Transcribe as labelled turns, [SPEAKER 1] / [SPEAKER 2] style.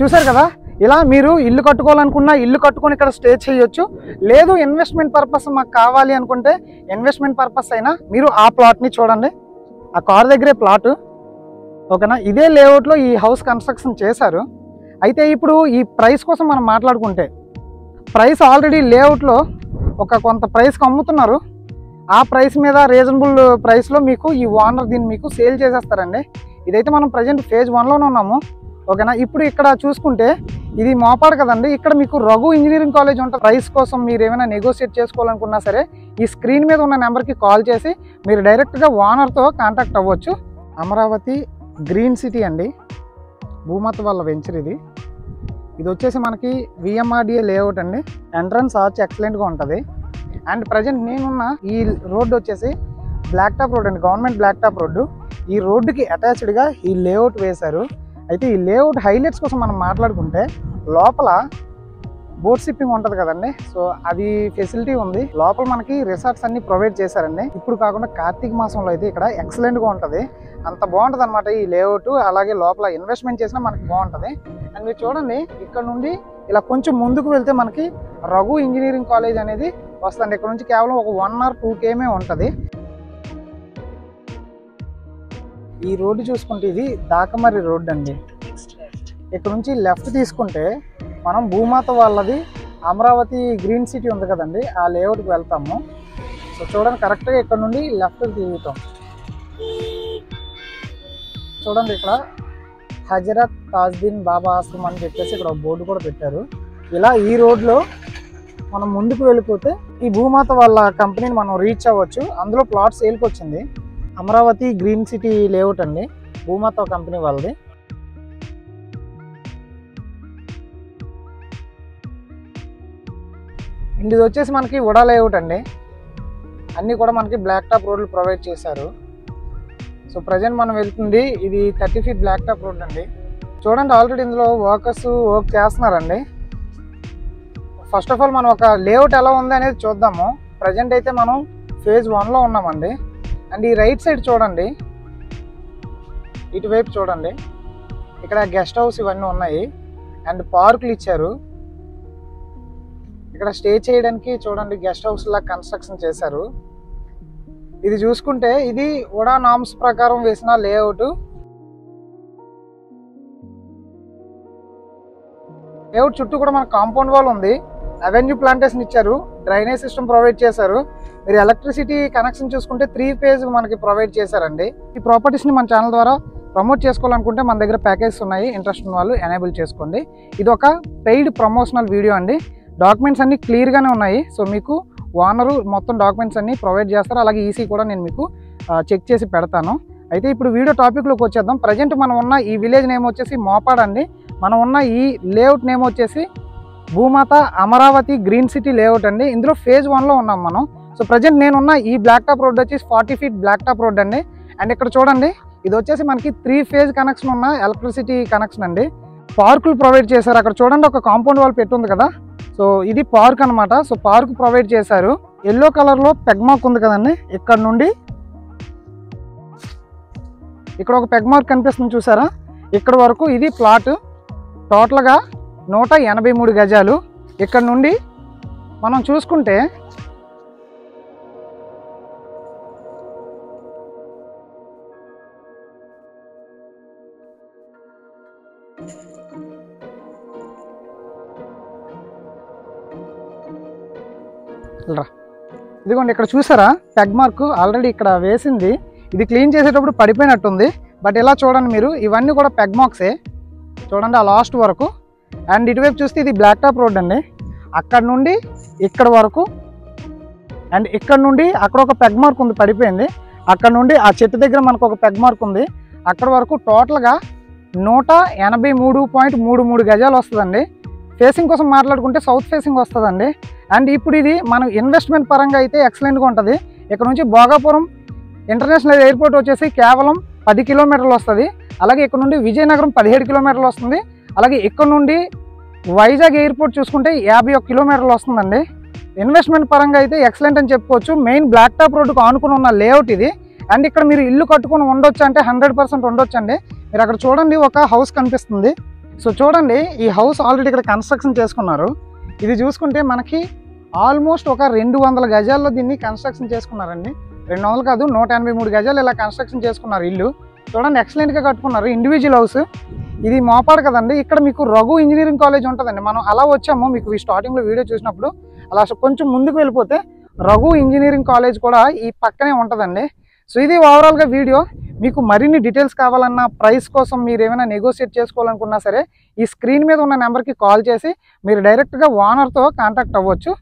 [SPEAKER 1] చూసారు కదా, ఇలా మీరు ఇల్లు కట్టుకోవాలనుకున్నా ఇల్లు కట్టుకొని ఇక్కడ స్టే చేయొచ్చు. లేదు ఇన్వెస్ట్మెంట్ పర్పస్ మాకు కావాలి అనుకుంటే ఇన్వెస్ట్మెంట్ పర్పస్ అయినా మీరు ఆ ప్లాట్ని చూడండి. ఆ కార్ దగ్గరే ప్లాట్, ఓకేనా. ఇదే లేఅవుట్లో ఈ హౌస్ కన్స్ట్రక్షన్ చేశారు. అయితే ఇప్పుడు ఈ ప్రైస్ కోసం మనం మాట్లాడుకుంటే ప్రైస్ ఆల్రెడీ లేఅవుట్లో ఒక కొంత ప్రైస్కి అమ్ముతున్నారు. ఆ ప్రైస్ మీద రీజనబుల్ ప్రైస్లో మీకు ఈ ఓనర్ దీన్ని మీకు సేల్ చేసేస్తారండి. ఇదైతే మనం ప్రజెంట్ ఫేజ్ 1లోనే ఉన్నాము, ఓకేనా. ఇప్పుడు ఇక్కడ చూసుకుంటే ఇది మోపాడు కదండి, ఇక్కడ మీకు రఘు ఇంజనీరింగ్ కాలేజ్ ఉంటుంది. ప్రైస్ కోసం మీరు ఏమైనా నెగోషియేట్ చేసుకోవాలనుకున్నా సరే ఈ స్క్రీన్ మీద ఉన్న నెంబర్కి కాల్ చేసి మీరు డైరెక్ట్గా ఓనర్తో కాంటాక్ట్ అవ్వచ్చు. అమరావతి గ్రీన్ సిటీ అండి, భూమాత వాళ్ళ వెంచర్ ఇది. ఇది వచ్చేసి మనకి విఎంఆర్డిఏ లేఅవుట్ అండి. ఎంట్రన్స్ ఆర్చ్ ఎక్సలెంట్గా ఉంటుంది. అండ్ ప్రజెంట్ నేనున్న ఈ రోడ్డు వచ్చేసి బ్లాక్ టాప్ రోడ్ అండి, గవర్నమెంట్ బ్లాక్ టాప్ రోడ్డు. ఈ రోడ్డుకి అటాచ్డ్గా ఈ లేఅవుట్ వేశారు. అయితే ఈ లేఅవుట్ హైలైట్స్ కోసం మనం మాట్లాడుకుంటే లోపల బోట్ షిప్పింగ్ ఉంటుంది కదండి, సో అది ఫెసిలిటీ ఉంది. లోపల మనకి రిసార్ట్స్ అన్ని ప్రొవైడ్ చేశారండి. ఇప్పుడు కాకుండా కార్తీక మాసంలో అయితే ఇక్కడ ఎక్సలెంట్గా ఉంటుంది, అంత బాగుంటుంది అనమాట ఈ లేఅవుట్. అలాగే లోపల ఇన్వెస్ట్మెంట్ చేసినా మనకి బాగుంటుంది. అండ్ మీరు చూడండి, ఇక్కడ నుండి ఇలా కొంచెం ముందుకు వెళ్తే మనకి రఘు ఇంజనీరింగ్ కాలేజ్ అనేది వస్తుంది. ఇక్కడ నుంచి కేవలం ఒక 1 or 2 km ఉంటుంది. ఈ రోడ్డు చూసుకుంటే ఇది దాకమర్రి రోడ్డు అండి. ఇక్కడ నుంచి లెఫ్ట్ తీసుకుంటే మనం భూమాత వాళ్ళది అమరావతి గ్రీన్ సిటీ ఉంది కదండి, ఆ లేఅవుట్కి వెళ్తాము. సో చూడండి, కరెక్ట్గా ఇక్కడ నుండి లెఫ్ట్ తిరుగుతాం. చూడండి, ఇక్కడ హజరత్ తాజ్దీన్ బాబా ఆశ్రమం అని చెప్పేసి ఇక్కడ ఒక బోర్డు కూడా పెట్టారు. ఇలా ఈ రోడ్లో మనం ముందుకు వెళ్ళిపోతే ఈ భూమాత వాళ్ళ కంపెనీని మనం రీచ్ అవ్వచ్చు. అందులో ప్లాట్ సేల్కి వచ్చింది. అమరావతి గ్రీన్ సిటీ లేఅవుట్ అండి, భూమాత కంపెనీ వాళ్ళది. ఇది వచ్చేసి మనకి ఉడా లేఅవుట్ అండి. అన్నీ కూడా మనకి బ్లాక్ టాప్ రోడ్లు ప్రొవైడ్ చేశారు. సో ప్రజెంట్ మనం వెళ్తుంది ఇది 30 feet బ్లాక్ టాప్ రోడ్ అండి. చూడండి, ఆల్రెడీ ఇందులో వర్కర్స్ వర్క్ చేస్తున్నారండి. ఫస్ట్ ఆఫ్ ఆల్ మనం ఒక లేఅవుట్ ఎలా ఉంది అనేది చూద్దాము. ప్రజెంట్ అయితే మనం ఫేజ్ 1లో ఉన్నామండి. అండ్ ఈ రైట్ సైడ్ చూడండి, ఇటువైపు చూడండి, ఇక్కడ గెస్ట్ హౌస్ ఇవన్నీ ఉన్నాయి. అండ్ పార్కులు ఇచ్చారు. ఇక్కడ స్టే చేయడానికి చూడండి గెస్ట్ హౌస్ లా కన్స్ట్రక్షన్ చేశారు. ఇది చూసుకుంటే ఇది ఉడా నామ్స్ ప్రకారం వేసిన లేఅవుట్. లేఅవుట్ చుట్టూ కూడా మన కాంపౌండ్ వాల్ ఉంది. అవెన్యూ ప్లాంటేషన్ ఇచ్చారు, డ్రైనేజ్ సిస్టమ్ ప్రొవైడ్ చేశారు. మీరు ఎలక్ట్రిసిటీ కనెక్షన్ చూసుకుంటే 3 phase మనకి ప్రొవైడ్ చేశారండి. ఈ ప్రాపర్టీస్ని మన ఛానల్ ద్వారా ప్రమోట్ చేసుకోవాలనుకుంటే మన దగ్గర ప్యాకేజెస్ ఉన్నాయి, ఇంట్రెస్ట్ ఉన్న వాళ్ళు ఎనేబుల్ చేసుకోండి. ఇది ఒక పెయిడ్ ప్రమోషనల్ వీడియో అండి. డాక్యుమెంట్స్ అన్నీ క్లియర్గానే ఉన్నాయి. సో మీకు ఓనరు మొత్తం డాక్యుమెంట్స్ అన్నీ ప్రొవైడ్ చేస్తారు. అలాగే ఈసీ కూడా నేను మీకు చెక్ చేసి పెడతాను. అయితే ఇప్పుడు వీడియో టాపిక్లోకి వచ్చేద్దాం. ప్రజెంట్ మనం ఉన్న ఈ విలేజ్ నేమ్ వచ్చేసి మోపాడ్ అండి. మనం ఉన్న ఈ లేఅవుట్ నేమ్ వచ్చేసి భూమాత అమరావతి గ్రీన్ సిటీ లేఅవుట్ అండి. ఇందులో ఫేజ్ 1లో ఉన్నాం మనం. సో ప్రజెంట్ నేనున్న ఈ బ్లాక్ టాప్ రోడ్ వచ్చేసి 40 feet బ్లాక్ టాప్ రోడ్ అండి. అండ్ ఇక్కడ చూడండి, ఇది వచ్చేసి మనకి 3 phase కనెక్షన్ ఉన్న ఎలక్ట్రిసిటీ కనెక్షన్ అండి. పార్కులు ప్రొవైడ్ చేశారు. అక్కడ చూడండి, ఒక కాంపౌండ్ వాల్ పెట్టుంది కదా, సో ఇది పార్క్ అనమాట. సో పార్క్ ప్రొవైడ్ చేశారు. ఎల్లో కలర్లో పెగ్ మార్క్ ఉంది కదండి, ఇక్కడ నుండి ఇక్కడ ఒక పెగ్ మార్క్ కనిపిస్తుంది చూసారా, ఇక్కడ వరకు ఇది ప్లాట్. టోటల్గా 183 గజాలు. ఇక్కడ నుండి మనం చూసుకుంటే ఇదిగోండి, ఇక్కడ చూసారా పెగ్ మార్క్ ఆల్రెడీ ఇక్కడ వేసింది. ఇది క్లీన్ చేసేటప్పుడు పడిపోయినట్టుంది. బట్ ఇలా చూడండి మీరు, ఇవన్నీ కూడా పెగ్ మార్క్సే. చూడండి ఆ లాస్ట్ వరకు. అండ్ ఇటువైపు చూస్తే ఇది బ్లాక్ టాప్ రోడ్ అండి. అక్కడ నుండి ఇక్కడ వరకు, అండ్ ఇక్కడ నుండి అక్కడ ఒక పెగ్ మార్క్ ఉంది పడిపోయింది. అక్కడ నుండి ఆ చెట్టు దగ్గర మనకు ఒక పెగ్ మార్క్ ఉంది. అక్కడ వరకు టోటల్గా 183.33 గజాలు వస్తుందండి. ఫేసింగ్ కోసం మాట్లాడుకుంటే సౌత్ ఫేసింగ్ వస్తుందండి. అండ్ ఇప్పుడు ఇది మనం ఇన్వెస్ట్మెంట్ పరంగా అయితే ఎక్సలెంట్గా ఉంటుంది. ఇక్కడ నుంచి భోగాపురం ఇంటర్నేషనల్ ఎయిర్పోర్ట్ వచ్చేసి కేవలం 10 kilometers వస్తుంది. అలాగే ఇక్కడ నుండి విజయనగరం 17 kilometers వస్తుంది. అలాగే ఇక్కడ నుండి వైజాగ్ ఎయిర్పోర్ట్ చూసుకుంటే 51 kilometers వస్తుందండి. ఇన్వెస్ట్మెంట్ పరంగా అయితే ఎక్సలెంట్ అని చెప్పుకోవచ్చు. మెయిన్ బ్లాక్ టాప్ రోడ్డుకు ఆనుకుని ఉన్న లేఅవుట్ ఇది. అండ్ ఇక్కడ మీరు ఇల్లు కట్టుకొని ఉండొచ్చు అంటే 100% ఉండొచ్చు అండి. మీరు అక్కడ చూడండి, ఒక హౌస్ కనిపిస్తుంది. సో చూడండి, ఈ హౌస్ ఆల్రెడీ ఇక్కడ కన్స్ట్రక్షన్ చేసుకున్నారు. ఇది చూసుకుంటే మనకి ఆల్మోస్ట్ ఒక 200 గజాల్లో దీన్ని కన్స్ట్రక్షన్ చేసుకున్నారండి. 200 కాదు, 183 గజాలు ఇలా కన్స్ట్రక్షన్ చేసుకున్నారు ఇల్లు. చూడండి, ఎక్సలెంట్గా కట్టుకున్నారు. Individual house. ఇది మోపాడు కదండి, ఇక్కడ మీకు రఘు ఇంజనీరింగ్ కాలేజ్ ఉంటుందండి. మనం అలా వచ్చాము, మీకు ఈ స్టార్టింగ్లో వీడియో చూసినప్పుడు అలా కొంచెం ముందుకు వెళ్ళిపోతే రఘు ఇంజనీరింగ్ కాలేజ్ కూడా ఈ పక్కనే ఉంటుందండి. సో ఇది ఓవరాల్గా వీడియో. మీకు మరిన్ని డీటెయిల్స్ కావాలన్నా, ప్రైస్ కోసం మీరు ఏమైనా నెగోషియేట్ చేసుకోవాలనుకున్నా సరే ఈ స్క్రీన్ మీద ఉన్న నెంబర్కి కాల్ చేసి మీరు డైరెక్ట్గా ఓనర్తో కాంటాక్ట్ అవ్వచ్చు.